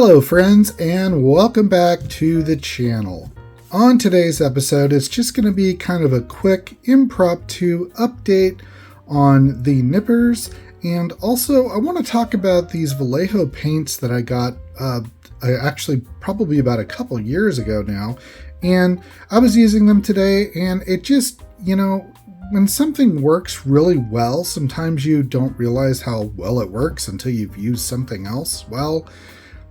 Hello friends, and welcome back to the channel. On today's episode, it's just going to be kind of a quick impromptu update on the nippers, and also I want to talk about these Vallejo paints that I got actually probably about a couple years ago now, and I was using them today, and it just, when something works really well, sometimes you don't realize how well it works until you've used something else. Well,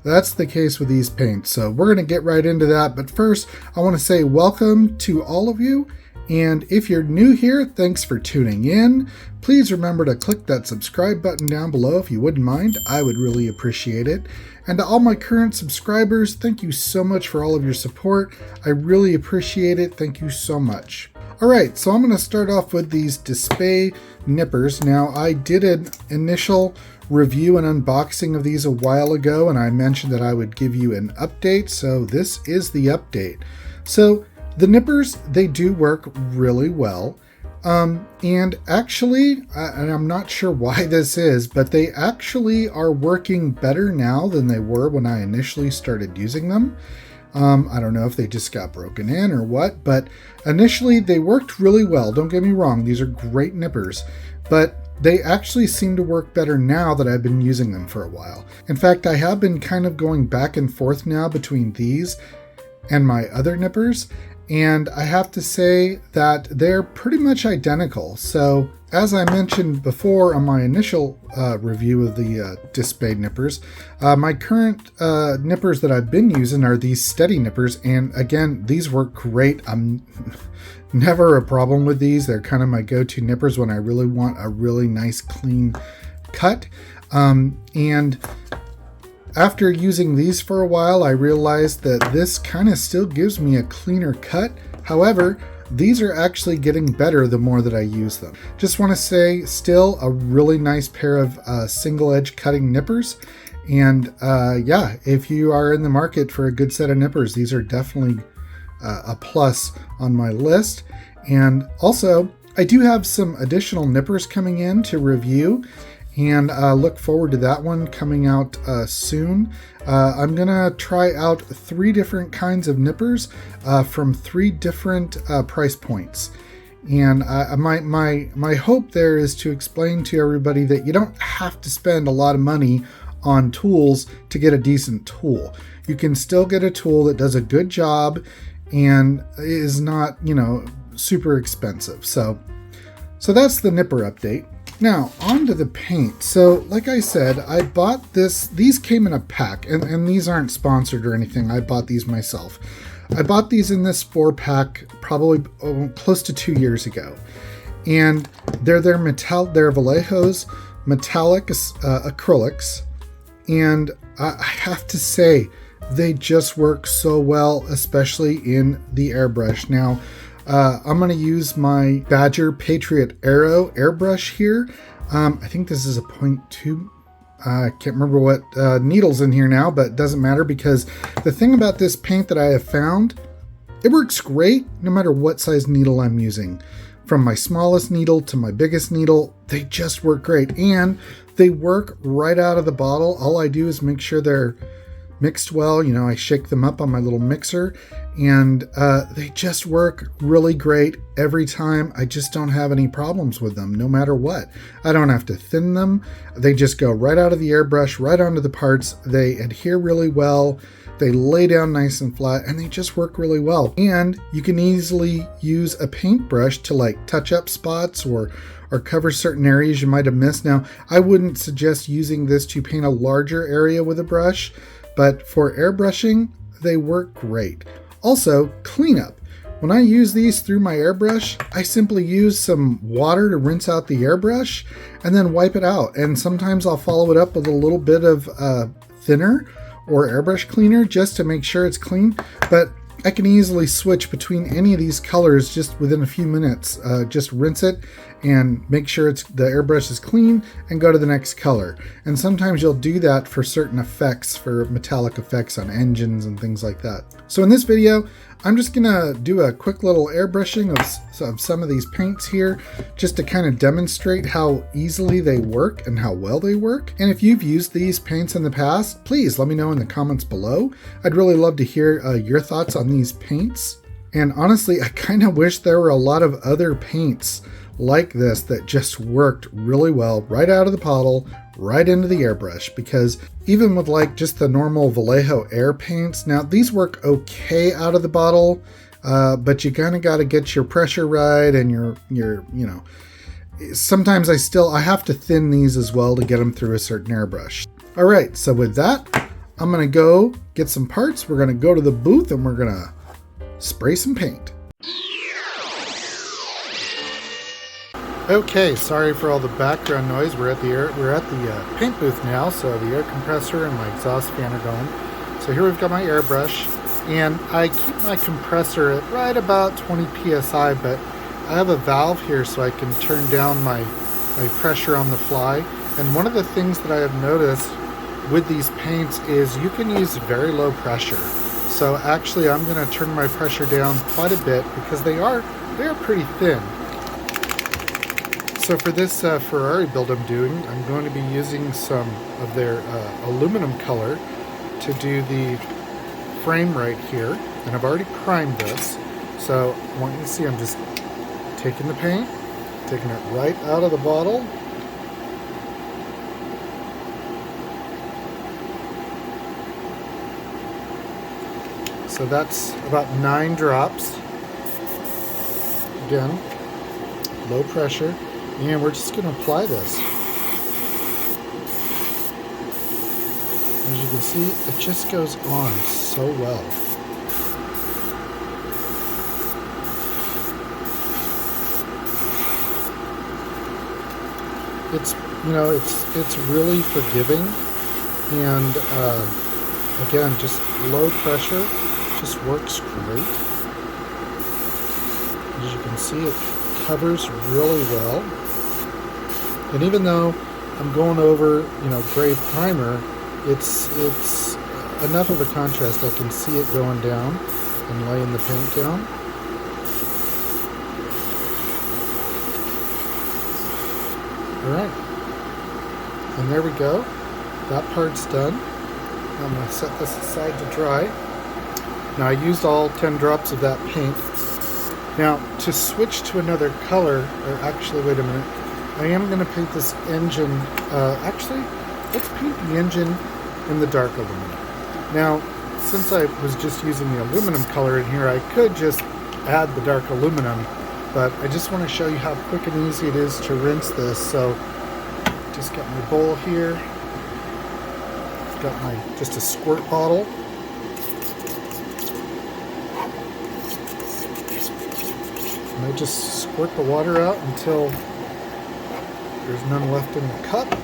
that's the case with these paints. So we're going to get right into that. But first, I want to say welcome to all of you. And if you're new here, thanks for tuning in. Please remember to click that subscribe button down below if you wouldn't mind. I would really appreciate it. And to all my current subscribers, thank you so much for all of your support. I really appreciate it. Thank you so much. All right, so I'm going to start off with these DSPIAE Nippers. Now, I did an initial review and unboxing of these a while ago, and I mentioned that I would give you an update, so this is the update. So the nippers, they do work really well, and actually, and I'm not sure why this is, but they actually are working better now than they were when I initially started using them. I don't know if they just got broken in or what, but initially they worked really well. Don't get me wrong, these are great nippers, but they actually seem to work better now that I've been using them for a while. In fact, I have been kind of going back and forth now between these and my other nippers, and I have to say that they're pretty much identical. So as I mentioned before on my initial review of the DSPIAE nippers, my current nippers that I've been using are these steady nippers, and again, these work great. I'm never a problem with these. They're kind of my go-to nippers when I really want a really nice clean cut. And after using these for a while, I realized that this kind of still gives me a cleaner cut. However, these are actually getting better the more that I use them. Just want to say, still a really nice pair of single edge cutting nippers. And yeah, if you are in the market for a good set of nippers, these are definitely a plus on my list. And also, I do have some additional nippers coming in to review, and look forward to that one coming out soon. I'm gonna try out 3 different kinds of nippers from 3 different price points. And my hope there is to explain to everybody that you don't have to spend a lot of money on tools to get a decent tool. You can still get a tool that does a good job and is not, super expensive. So that's the nipper update. Now, on to the paint. So, like I said, I bought this. These came in a pack, and these aren't sponsored or anything. I bought these myself. I bought these in this 4-pack probably close to 2 years ago. And they're Vallejo's metallic acrylics. And I have to say, they just work so well, especially in the airbrush. Now, I'm going to use my Badger Patriot Aero airbrush here. I think this is a 0.2. I can't remember what needle's in here now, but it doesn't matter, because the thing about this paint that I have found, it works great no matter what size needle I'm using. From my smallest needle to my biggest needle, they just work great. And they work right out of the bottle. All I do is make sure they're mixed well. I shake them up on my little mixer, and they just work really great every time. I just don't have any problems with them, no matter what. I don't have to thin them. They just go right out of the airbrush, right onto the parts. They adhere really well. They lay down nice and flat, and they just work really well. And you can easily use a paintbrush to touch up spots or cover certain areas you might have missed. Now, I wouldn't suggest using this to paint a larger area with a brush, but for airbrushing, they work great. Also, cleanup. When I use these through my airbrush, I simply use some water to rinse out the airbrush and then wipe it out. And sometimes I'll follow it up with a little bit of thinner or airbrush cleaner just to make sure it's clean. But I can easily switch between any of these colors just within a few minutes. Just rinse it and make sure the airbrush is clean and go to the next color. And sometimes you'll do that for certain effects, for metallic effects on engines and things like that. So in this video, I'm just gonna do a quick little airbrushing of some of these paints here, just to kind of demonstrate how easily they work and how well they work. And if you've used these paints in the past, please let me know in the comments below. I'd really love to hear your thoughts on these paints. And honestly, I kind of wish there were a lot of other paints like this that just worked really well right out of the bottle, right into the airbrush, because even with like just the normal Vallejo air paints, now these work okay out of the bottle, but you kind of got to get your pressure right, and you know, sometimes I have to thin these as well to get them through a certain airbrush. All right, so with that, I'm gonna go get some parts. We're gonna go to the booth and we're gonna spray some paint. Okay, sorry for all the background noise. We're at the paint booth now, so the air compressor and my exhaust fan are going. So here we've got my airbrush, and I keep my compressor at right about 20 psi, but I have a valve here so I can turn down my pressure on the fly. And one of the things that I have noticed with these paints is you can use very low pressure. So actually I'm going to turn my pressure down quite a bit because they are pretty thin. So for this Ferrari build I'm doing, I'm going to be using some of their aluminum color to do the frame right here. And I've already primed this. So I want you to see I'm just taking the paint, taking it right out of the bottle. So that's about 9 drops. Again, low pressure. And we're just going to apply this. As you can see, it just goes on so well. It's, you know, it's really forgiving, and again, just low pressure just works great. As you can see, it covers really well. And even though I'm going over, you know, gray primer, it's enough of a contrast. I can see it going down and laying the paint down. All right, and there we go. That part's done. I'm going to set this aside to dry. Now I used all 10 drops of that paint. Now to switch to another color, or actually, wait a minute. I am going to paint this engine, actually, let's paint the engine in the dark aluminum. Now, since I was just using the aluminum color in here, I could just add the dark aluminum, but I just want to show you how quick and easy it is to rinse this. So, just got my bowl here, got just a squirt bottle. And I just squirt the water out until there's none left in the cup. And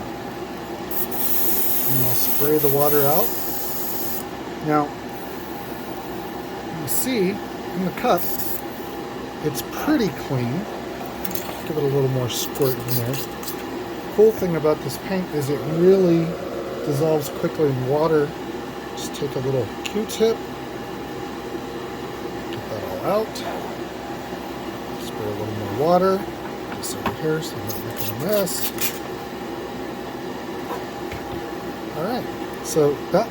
I'll spray the water out. Now, you see in the cup, it's pretty clean. Give it a little more squirt in there. The cool thing about this paint is it really dissolves quickly in water. Just take a little Q-tip, get that all out. Spray a little more water. This over here so I'm not making a mess. Alright, so that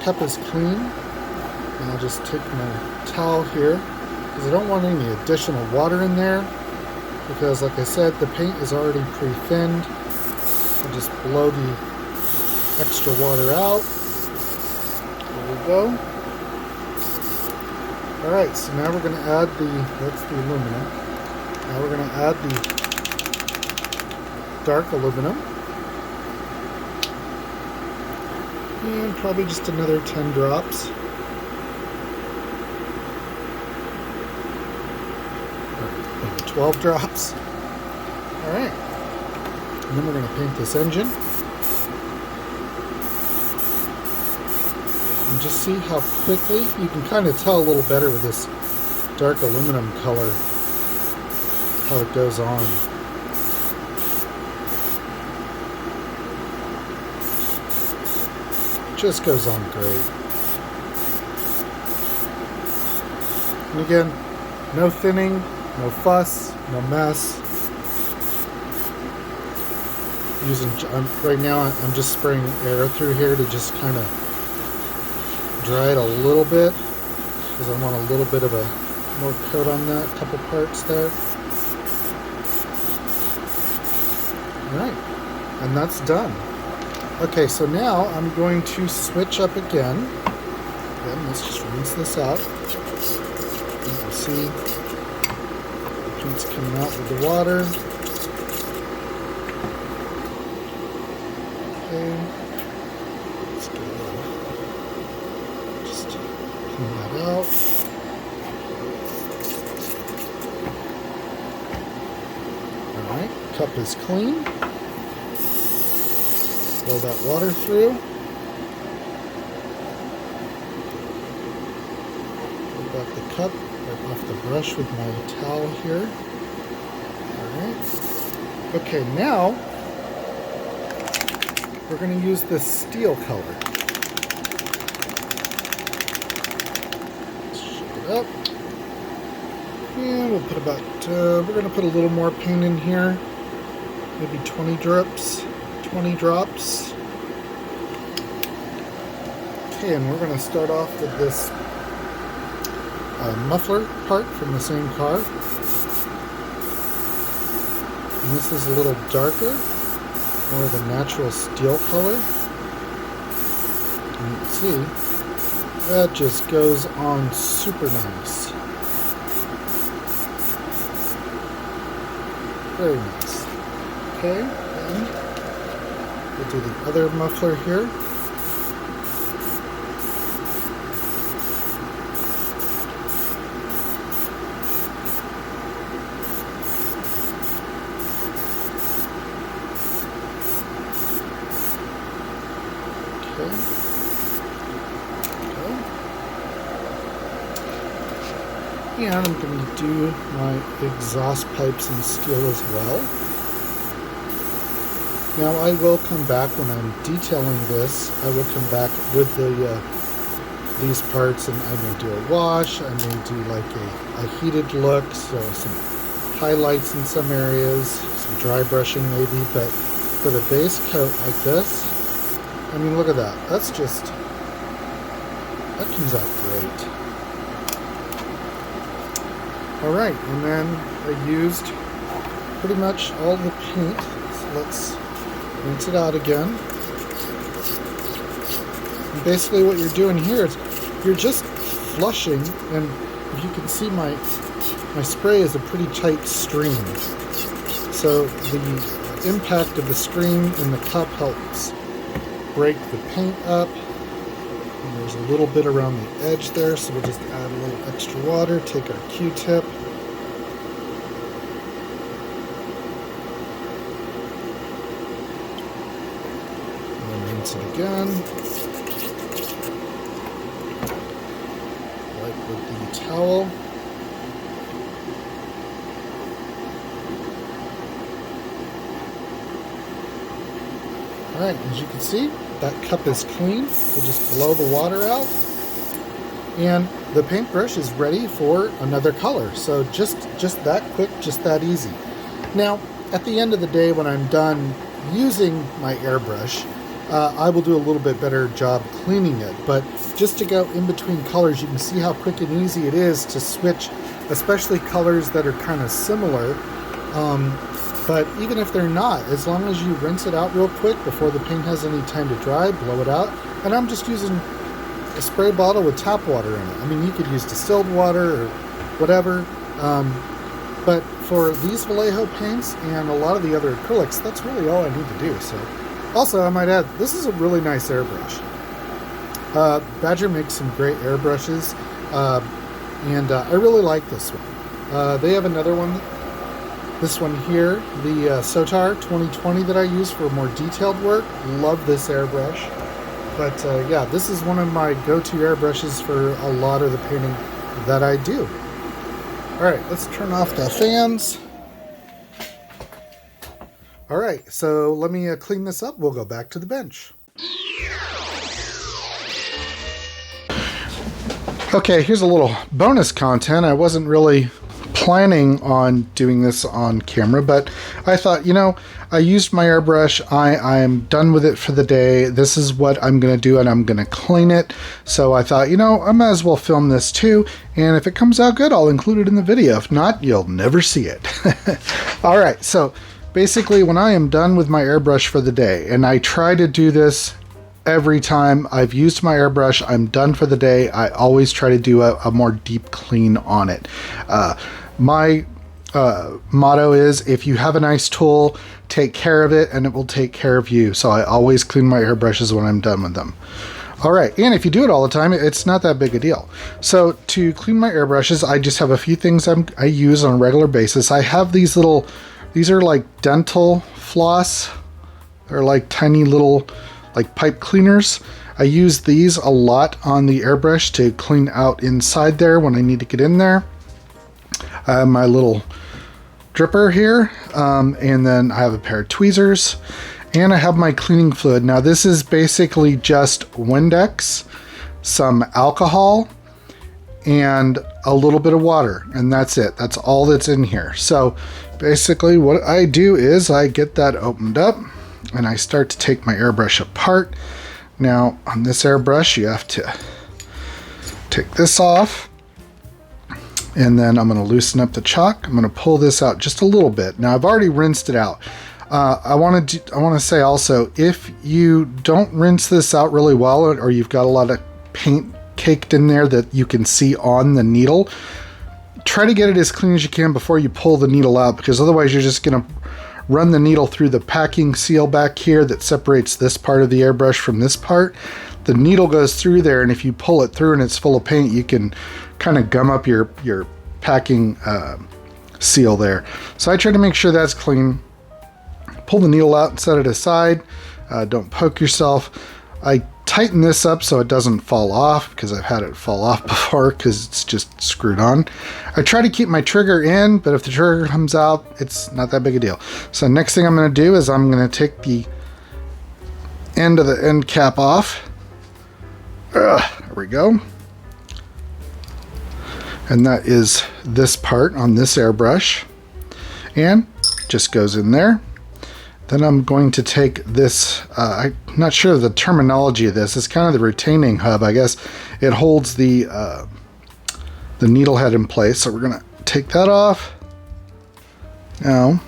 cup is clean. And I'll just take my towel here because I don't want any additional water in there, because like I said, the paint is already pre-thinned. I'll just blow the extra water out. There we go. Alright, so now we're going to add that's the aluminum. Now we're going to add the dark aluminum. And probably just another 10 drops. Or 12 drops. Alright. And then we're going to paint this engine. And just see how quickly, you can kind of tell a little better with this dark aluminum color how it goes on. Just goes on great. And again, no thinning, no fuss, no mess. Right now I'm just spraying air through here to just kind of dry it a little bit, because I want a little bit of a more coat on that, couple parts there. Alright, and that's done. Okay, so now I'm going to switch up again. Again, let's just rinse this out. You can see the paint's coming out with the water. Okay, let's get a little, just clean that out. Alright, cup is clean. Blow that water through. Pull back the cup right off the brush with my towel here. Alright. Okay, now we're going to use this steel color. Shake it up. And we'll put about, we're going to put a little more paint in here. Maybe 20 drops. Okay, and we're going to start off with this muffler part from the same car. And this is a little darker, more of a natural steel color. And you can see that just goes on super nice. Very nice. Okay, and we'll do the other muffler here. And I'm going to do my exhaust pipes in steel as well. Now I will come back when I'm detailing this. I will come back with these parts, and I may do a wash. I may do like a heated look, so some highlights in some areas, some dry brushing maybe. But for the base coat like this, I mean, look at that. That comes out great. Alright, and then I used pretty much all the paint, so let's rinse it out again. And basically what you're doing here is you're just flushing, and if you can see my spray is a pretty tight stream. So the impact of the stream in the cup helps break the paint up. And there's a little bit around the edge there, so we'll just add a little extra water, take our Q-tip. And then rinse it again. Wipe with the towel. Alright, as you can see, that cup is clean. We'll just blow the water out. And the paintbrush is ready for another color. So just that quick, just that easy. Now, at the end of the day, when I'm done using my airbrush, I will do a little bit better job cleaning it. But just to go in between colors, you can see how quick and easy it is to switch, especially colors that are kind of similar. But even if they're not, as long as you rinse it out real quick before the paint has any time to dry, blow it out. And I'm just using a spray bottle with tap water in it. I mean, you could use distilled water or whatever. But for these Vallejo paints and a lot of the other acrylics, that's really all I need to do. So, also, I might add, this is a really nice airbrush. Badger makes some great airbrushes, and I really like this one. They have another one. This one here, the Sotar 2020 that I use for more detailed work. Love this airbrush. But yeah, this is one of my go-to airbrushes for a lot of the painting that I do. Alright, let's turn off the fans. Alright, so let me clean this up. We'll go back to the bench. Okay, here's a little bonus content. I wasn't really planning on doing this on camera, but I thought, you know, I used my airbrush. I'm done with it for the day. This is what I'm going to do, and I'm going to clean it. So I thought, you know, I might as well film this too. And if it comes out good, I'll include it in the video. If not, you'll never see it. All right. So basically, when I am done with my airbrush for the day, and I try to do this every time I've used my airbrush, I'm done for the day, I always try to do a more deep clean on it. My motto is, if you have a nice tool, take care of it and it will take care of you. So I always clean my airbrushes when I'm done with them. All right, and if you do it all the time, it's not that big a deal. So to clean my airbrushes, I just have a few things I use on a regular basis. I have these are like dental floss. They're like tiny little like pipe cleaners. I use these a lot on the airbrush to clean out inside there when I need to get in there. I have my little dripper here, and then I have a pair of tweezers, and I have my cleaning fluid. Now this is basically just Windex, some alcohol, and a little bit of water, and that's it. That's all that's in here. So basically what I do is I get that opened up and I start to take my airbrush apart. Now on this airbrush you have to take this off, and then I'm going to loosen up the chalk. I'm going to pull this out just a little bit. Now I've already rinsed it out. I want to say also, if you don't rinse this out really well, or you've got a lot of paint caked in there that you can see on the needle, try to get it as clean as you can before you pull the needle out, because otherwise you're just going to run the needle through the packing seal back here that separates this part of the airbrush from this part. The needle goes through there, and if you pull it through and it's full of paint, you can kind of gum up your packing seal there. So I try to make sure that's clean. Pull the needle out and set it aside. Don't poke yourself. I tighten this up so it doesn't fall off, because I've had it fall off before because it's just screwed on. I try to keep my trigger in, but if the trigger comes out, it's not that big a deal. So next thing I'm going to do is I'm going to take the end of the end cap off. There we go. And that is this part on this airbrush, and just goes in there. Then I'm going to take this, I'm not sure of the terminology of this, it's kind of the retaining hub, I guess. It holds the needle head in place, so we're going to take that off. Now,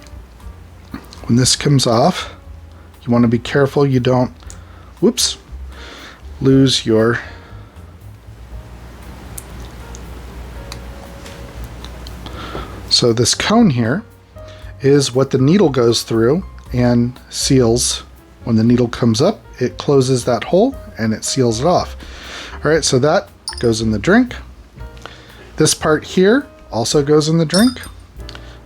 when this comes off, you want to be careful you don't, whoops, lose your So this cone here is what the needle goes through and seals. When the needle comes up, it closes that hole and it seals it off. All right, so that goes in the drink. This part here also goes in the drink.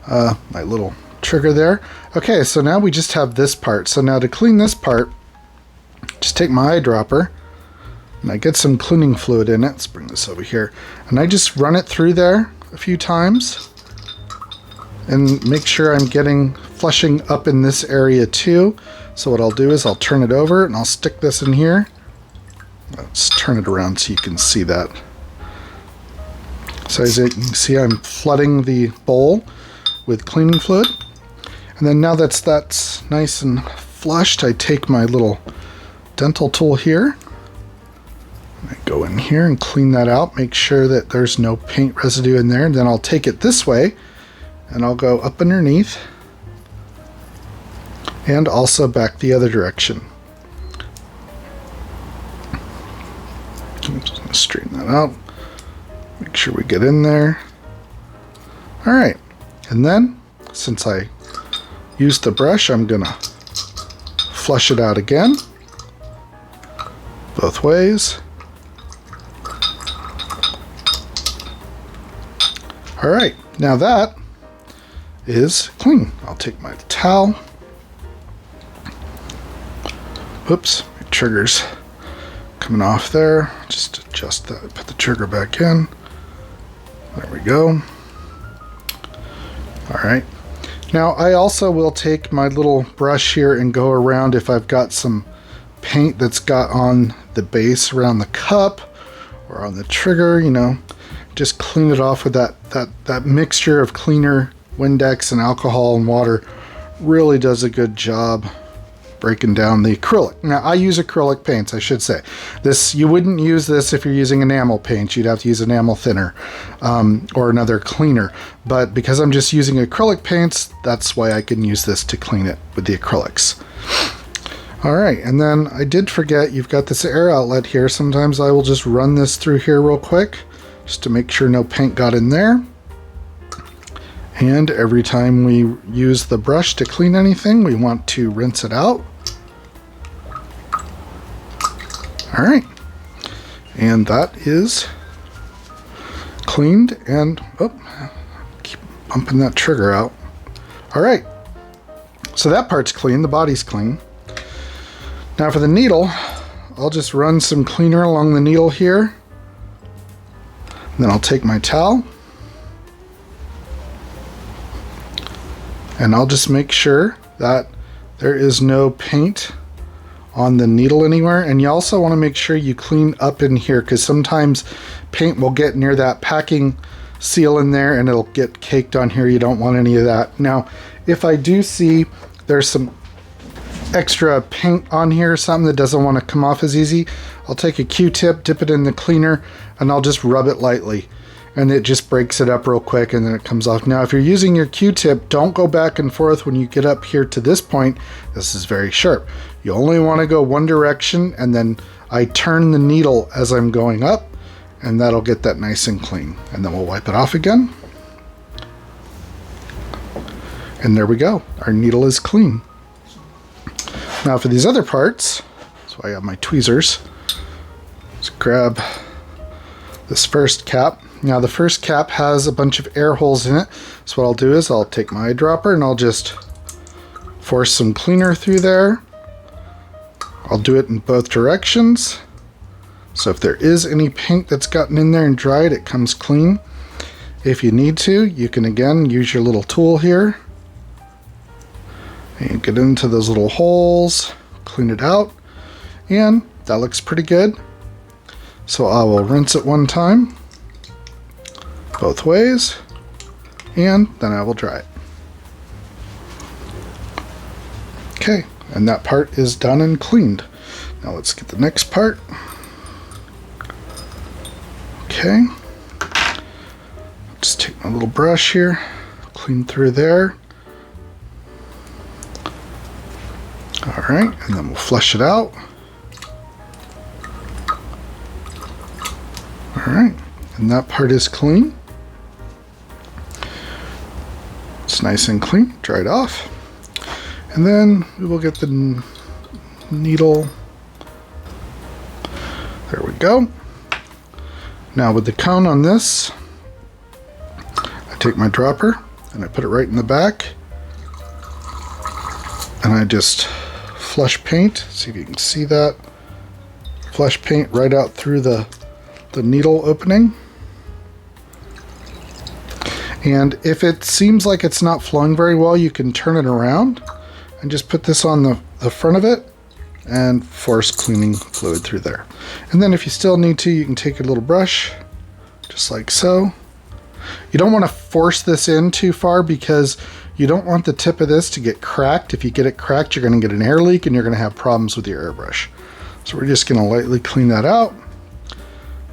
My little trigger there. Okay, so now we just have this part. So now to clean this part, just take my eyedropper and I get some cleaning fluid in it. Let's bring this over here. And I just run it through there a few times and make sure I'm getting flushing up in this area too. So what I'll do is I'll turn it over and I'll stick this in here. Let's turn it around so you can see that. So as you can see, I'm flooding the bowl with cleaning fluid. And then now that's nice and flushed, I take my little dental tool here. I go in here and clean that out, make sure that there's no paint residue in there. And then I'll take it this way and I'll go up underneath and also back the other direction. I'm just going to straighten that out. Make sure we get in there. All right, and then since I used the brush, I'm gonna flush it out again, both ways. All right, now that is clean. I'll take my towel. Oops, my trigger's coming off there. Just adjust that, put the trigger back in. There we go. All right. Now I also will take my little brush here and go around if I've got some paint that's got on the base around the cup, or on the trigger, you know, just clean it off with that mixture of cleaner, Windex, and alcohol and water. Really does a good job breaking down the acrylic. Now, I use acrylic paints, I should say. This, you wouldn't use this if you're using enamel paint. You'd have to use enamel thinner or another cleaner. But because I'm just using acrylic paints, that's why I can use this to clean it with the acrylics. All right, and then I did forget, you've got this air outlet here. Sometimes I will just run this through here real quick, just to make sure no paint got in there. And every time we use the brush to clean anything, we want to rinse it out. All right, and that is cleaned, and keep bumping that trigger out. All right, so that part's clean, the body's clean. Now for the needle, I'll just run some cleaner along the needle here. And then I'll take my towel and I'll just make sure that there is no paint on the needle anywhere. And you also want to make sure you clean up in here, because sometimes paint will get near that packing seal in there and it'll get caked on here. You don't want any of that. Now, if I do see there's some extra paint on here, something that doesn't want to come off as easy, I'll take a Q-tip, dip it in the cleaner, and I'll just rub it lightly, and it just breaks it up real quick, and then it comes off. Now if you're using your Q-tip, don't go back and forth when you get up here to this point. This is very sharp. You only want to go one direction, and then I turn the needle as I'm going up, and that'll get that nice and clean. And then we'll wipe it off again, and there we go, our needle is clean. Now for these other parts, so I have my tweezers. Let's grab this first cap. Now the first cap has a bunch of air holes in it. So what I'll do is I'll take my eyedropper and I'll just force some cleaner through there. I'll do it in both directions. So if there is any paint that's gotten in there and dried, it comes clean. If you need to, you can again use your little tool here and get into those little holes, clean it out, and that looks pretty good. So I will rinse it one time, both ways, and then I will dry it. Okay, and that part is done and cleaned. Now let's get the next part. Okay, just take my little brush here, clean through there. All right, and then we'll flush it out. All right, and that part is clean. It's nice and clean, dried off. And then we will get the needle. There we go. Now with the cone on this, I take my dropper and I put it right in the back. And I just flush paint, see if you can see that. Flush paint right out through the needle opening. And if it seems like it's not flowing very well, you can turn it around and just put this on the front of it and force cleaning fluid through there. And then if you still need to, you can take a little brush, just like so. You don't want to force this in too far because you don't want the tip of this to get cracked. If you get it cracked, you're going to get an air leak and you're going to have problems with your airbrush. So we're just going to lightly clean that out.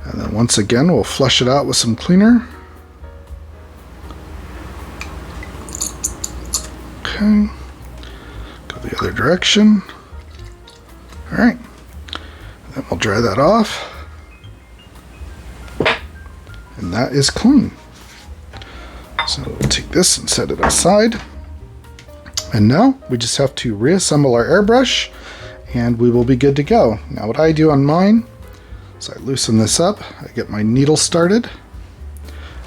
And then once again, we'll flush it out with some cleaner. Okay, go the other direction. All right, then we'll dry that off. And that is clean. So we'll take this and set it aside. And now we just have to reassemble our airbrush and we will be good to go. Now what I do on mine is I loosen this up, I get my needle started.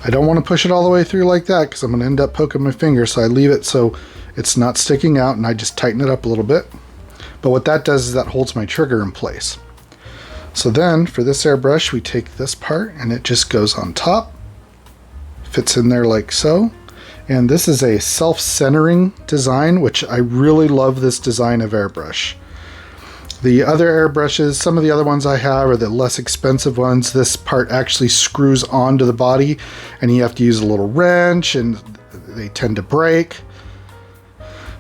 I don't want to push it all the way through like that because I'm going to end up poking my finger, so I leave it so it's not sticking out and I just tighten it up a little bit. But what that does is that holds my trigger in place. So then for this airbrush, we take this part and it just goes on top, fits in there like so. And this is a self-centering design, which I really love this design of airbrush. The other airbrushes, some of the other ones I have are the less expensive ones. This part actually screws onto the body and you have to use a little wrench and they tend to break.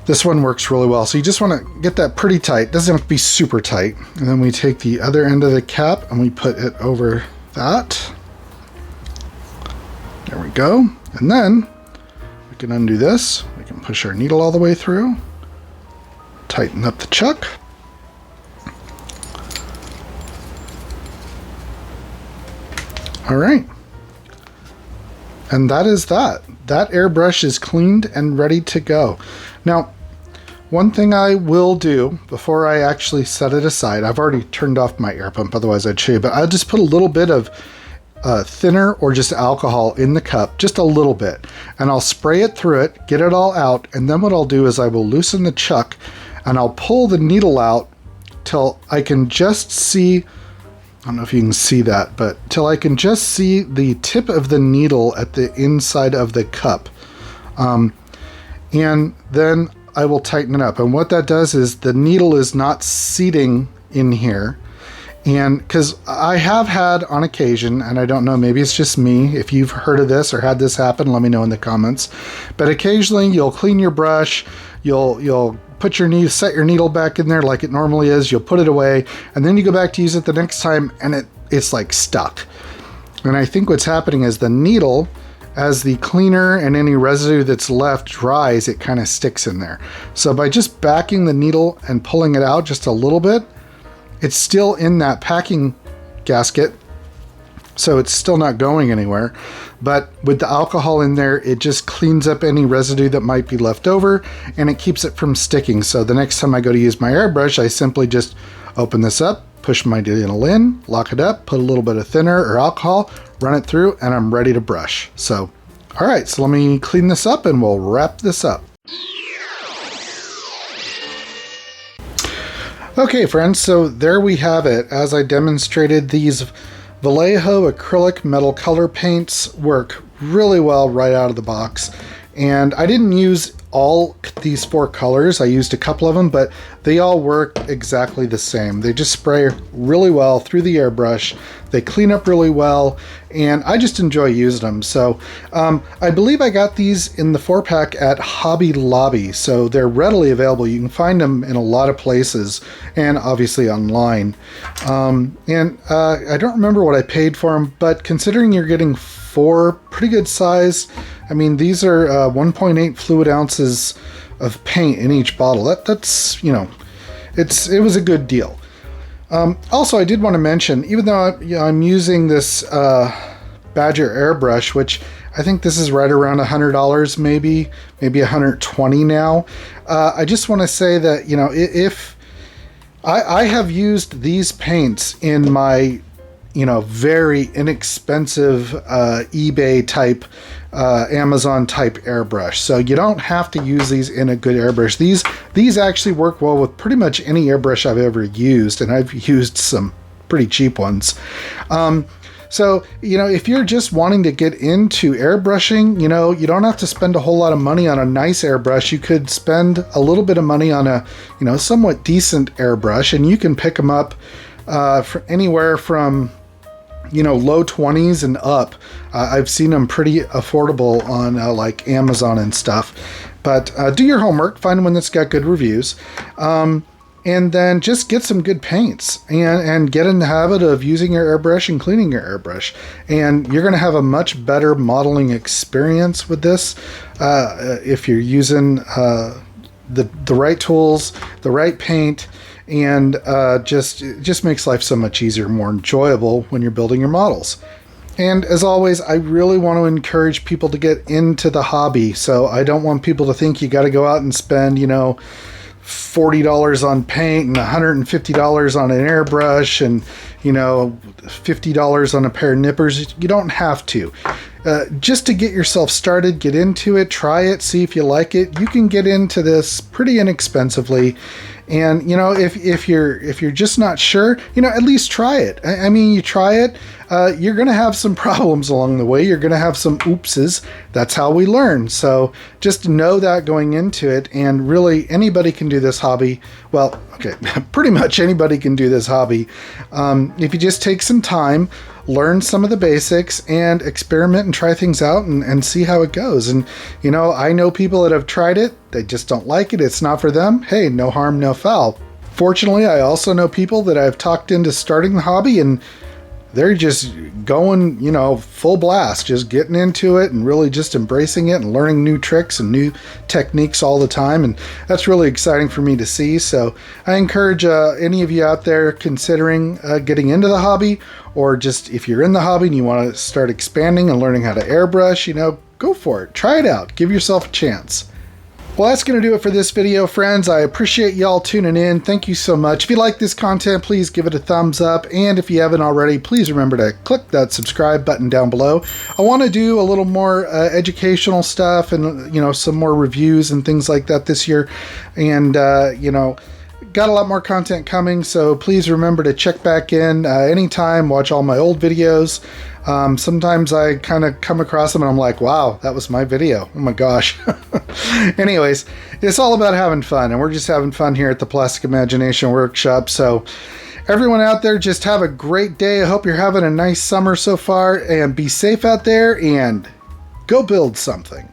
This one works really well. So you just want to get that pretty tight. Doesn't have to be super tight. And then we take the other end of the cap and we put it over that. There we go. And then we can undo this. We can push our needle all the way through. Tighten up the chuck. All right. And that is that. That airbrush is cleaned and ready to go. Now, one thing I will do before I actually set it aside, I've already turned off my air pump, otherwise I'd show you, but I'll just put a little bit of thinner or just alcohol in the cup, just a little bit, and I'll spray it through it, get it all out, and then what I'll do is I will loosen the chuck and I'll pull the needle out till I can just see, I don't know if you can see that, but till I can just see the tip of the needle at the inside of the cup. And then I will tighten it up. And what that does is the needle is not seating in here. And because I have had on occasion, and I don't know, maybe it's just me, if you've heard of this or had this happen, let me know in the comments. But occasionally you'll clean your brush, you'll put your needle, set your needle back in there like it normally is, you'll put it away, and then you go back to use it the next time and it's like stuck. And I think what's happening is the needle, as the cleaner and any residue that's left dries, it kind of sticks in there. So by just backing the needle and pulling it out just a little bit, it's still in that packing gasket, so it's still not going anywhere. But with the alcohol in there, it just cleans up any residue that might be left over and it keeps it from sticking. So the next time I go to use my airbrush, I simply just open this up, push my needle in, lock it up, put a little bit of thinner or alcohol, run it through, and I'm ready to brush. So, all right, so let me clean this up and we'll wrap this up. Okay, friends, so there we have it. As I demonstrated, these Vallejo acrylic metal color paints work really well right out of the box. And I didn't use all these 4 colors. I used a couple of them, but they all work exactly the same. They just spray really well through the airbrush. They clean up really well, and I just enjoy using them. So I believe I got these in the 4-pack at Hobby Lobby, so they're readily available. You can find them in a lot of places, and obviously online. I don't remember what I paid for them, but considering you're getting 4 pretty good size, I mean, these are 1.8 fluid ounces of paint in each bottle. That's, you know, it was a good deal. Also, I did want to mention, even though I'm using this Badger airbrush, which I think this is right around $100, maybe $120 now. I just want to say that, you know, if I have used these paints in my, you know, very inexpensive eBay type, Amazon type airbrush. So you don't have to use these in a good airbrush. These actually work well with pretty much any airbrush I've ever used, and I've used some pretty cheap ones. So, you know, if you're just wanting to get into airbrushing, you know, you don't have to spend a whole lot of money on a nice airbrush. You could spend a little bit of money on a, you know, somewhat decent airbrush, and you can pick them up for anywhere from, you know, low 20s and up. I've seen them pretty affordable on like Amazon and stuff. But do your homework, find one that's got good reviews, and then just get some good paints and get in the habit of using your airbrush and cleaning your airbrush. And you're going to have a much better modeling experience with this if you're using the right tools, the right paint, and it just makes life so much easier, more enjoyable when you're building your models. And as always, I really want to encourage people to get into the hobby. So I don't want people to think you got to go out and spend, you know, $40 on paint and $150 on an airbrush and, you know, $50 on a pair of nippers. You don't have to. Just to get yourself started, get into it, try it, see if you like it. You can get into this pretty inexpensively. And, you know, if you're just not sure, you know, at least try it. I mean, you try it, you're going to have some problems along the way. You're going to have some oopses. That's how we learn. So just know that going into it. And really, anybody can do this hobby. Well, okay, pretty much anybody can do this hobby. If you just take some time, learn some of the basics, and experiment and try things out and see how it goes. And, you know, I know people that have tried it, they just don't like it. It's not for them. Hey, no harm, no foul. Fortunately, I also know people that I've talked into starting the hobby, and they're just going, you know, full blast, just getting into it and really just embracing it and learning new tricks and new techniques all the time. And that's really exciting for me to see. So I encourage any of you out there considering getting into the hobby, or just if you're in the hobby and you want to start expanding and learning how to airbrush, you know, go for it. Try it out. Give yourself a chance. Well, that's going to do it for this video, friends. I appreciate y'all tuning in. Thank you so much. If you like this content, please give it a thumbs up. And if you haven't already, please remember to click that subscribe button down below. I want to do a little more educational stuff and, you know, some more reviews and things like that this year. And, you know, got a lot more content coming, so please remember to check back in anytime, watch all my old videos. Sometimes I kind of come across them and I'm like, wow, that was my video. Oh my gosh. Anyways, it's all about having fun, and we're just having fun here at the Plastic Imagination Workshop. So everyone out there, just have a great day. I hope you're having a nice summer so far, and be safe out there and go build something.